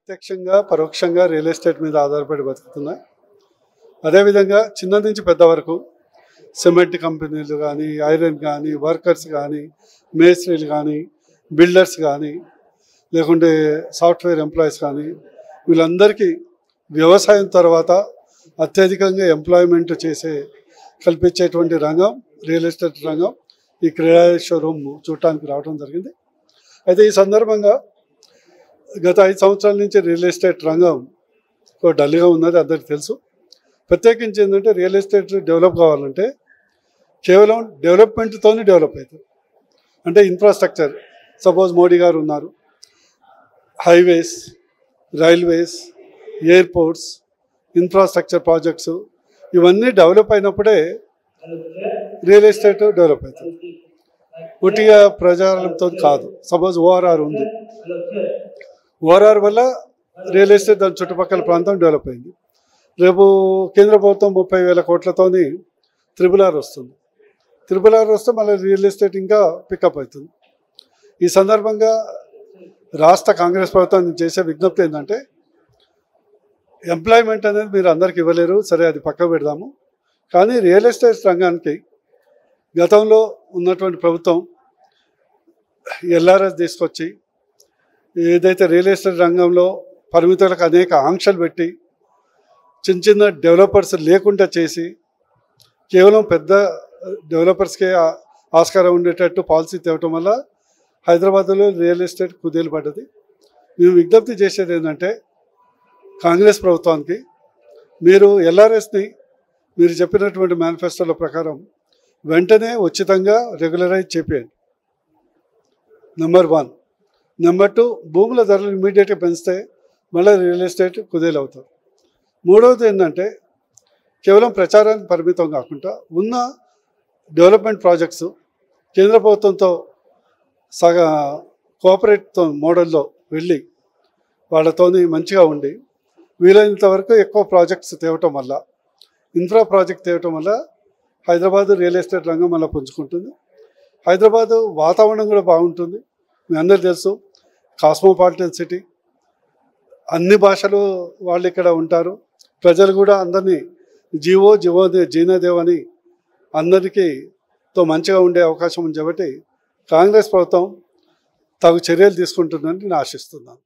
ప్రత్యక్షంగా పరోక్షంగా real estate మీద ఆధారపడి బతుకుతున్నాయి. అదేవిధంగా చిన్న నుంచి పెద్ద వరకు సిమెంట్ కంపెనీలు కానీ, ఐరన్ కానీ, వర్కర్స్ కానీ, మేస్త్రీలు కానీ, బిల్డర్స్ కానీ, లేకుంటే సాఫ్ట్వేర్ ఎంప్లాయీస్ కానీ, వీళ్ళందరికీ వ్యవసాయం తర్వాత అత్యధికంగా ఎంప్లాయ్మెంట్ కల్పించేటువంటి రంగం రియల్ ఎస్టేట్ రంగం. ఈ క్రీడా షోరూమ్ చూడటానికి రావడం జరిగింది. అయితే ఈ సందర్భంగా గత 5 సంవత్సరాల నుంచి రియల్ ఎస్టేట్ రంగం డల్గా ఉన్నది అందరికీ తెలుసు. ప్రత్యేకించి ఏంటంటే రియల్ ఎస్టేట్ డెవలప్ కావాలంటే కేవలం డెవలప్మెంట్తోనే డెవలప్ అవుతుంది. అంటే ఇన్ఫ్రాస్ట్రక్చర్, సపోజ్ మోడీ గారు ఉన్నారు, highways, railways, airports, infrastructure projects, ఇవన్నీ డెవలప్ అయినప్పుడే రియల్ ఎస్టేట్ డెవలప్ అవుతుంది. ఒట్టిగా ప్రజారంతో కాదు. సపోజ్ ఓఆర్ఆర్ ఉంది, ఓఆర్ఆర్ వల్ల రియల్ ఎస్టేట్ దాని చుట్టుపక్కల ప్రాంతం డెవలప్ అయింది. రేపు కేంద్ర ప్రభుత్వం 30,000 కోట్లతోని త్రిపుల్ వస్తుంది. త్రిపుల్ వస్తే మళ్ళీ రియల్ ఎస్టేట్ ఇంకా పికప్ అవుతుంది. ఈ సందర్భంగా రాష్ట్ర కాంగ్రెస్ ప్రభుత్వం చేసే విజ్ఞప్తి ఏంటంటే, ఎంప్లాయ్మెంట్ అనేది మీరు అందరికి ఇవ్వలేరు, సరే అది పక్కకు పెడదాము. కానీ రియల్ ఎస్టేట్ రంగానికి గతంలో ఉన్నటువంటి ప్రభుత్వం ఎల్ఆర్ఎస్ తీసుకొచ్చి ఏదైతే రియల్ ఎస్టేట్ రంగంలో పరిమితులకు అనేక ఆంక్షలు పెట్టి చిన్న చిన్న డెవలపర్స్ లేకుండా చేసి కేవలం పెద్ద డెవలపర్స్కే ఆస్కారం ఉండేటట్టు పాలసీ తేవటం వల్ల హైదరాబాద్లో రియల్ ఎస్టేట్ కుదేలు పడ్డది. మేము విజ్ఞప్తి చేసేది ఏంటంటే, కాంగ్రెస్ ప్రభుత్వానికి మీరు ఎల్ఆర్ఎస్ని మీరు చెప్పినటువంటి మేనిఫెస్టోల ప్రకారం వెంటనే ఉచితంగా రెగ్యులరైజ్ చేయండి. నెంబర్ 1. నెంబర్ 2, భూముల ధరలు ఇమీడియట్గా పెంచితే మళ్ళీ రియల్ ఎస్టేట్ కుదేలు అవుతారు. మూడవది ఏంటంటే, కేవలం ప్రచారానికి పరిమితం కాకుండా ఉన్న డెవలప్మెంట్ ప్రాజెక్ట్స్ కేంద్ర ప్రభుత్వంతో కోఆపరేట్తో మోడల్లో వెళ్ళి వాళ్ళతోని మంచిగా ఉండి వీలైనంత వరకు ఎక్కువ ప్రాజెక్ట్స్ తేవటం వల్ల, ఇన్ఫ్రా ప్రాజెక్ట్ తేవటం వల్ల హైదరాబాదు రియల్ ఎస్టేట్ రంగం మళ్ళీ పుంజుకుంటుంది. హైదరాబాదు వాతావరణం కూడా బాగుంటుంది. మీ అందరికీ తెలుసు, కాస్మోపాలిటన్ సిటీ, అన్ని భాషలు వాళ్ళు ఇక్కడ ఉంటారు. ప్రజలు కూడా అందరినీ జీనదేవ్ అని అందరికీ మంచిగా ఉండే అవకాశం ఉంది. కాబట్టి కాంగ్రెస్ ప్రభుత్వం తగు చర్యలు తీసుకుంటుందని నేను ఆశిస్తున్నాను.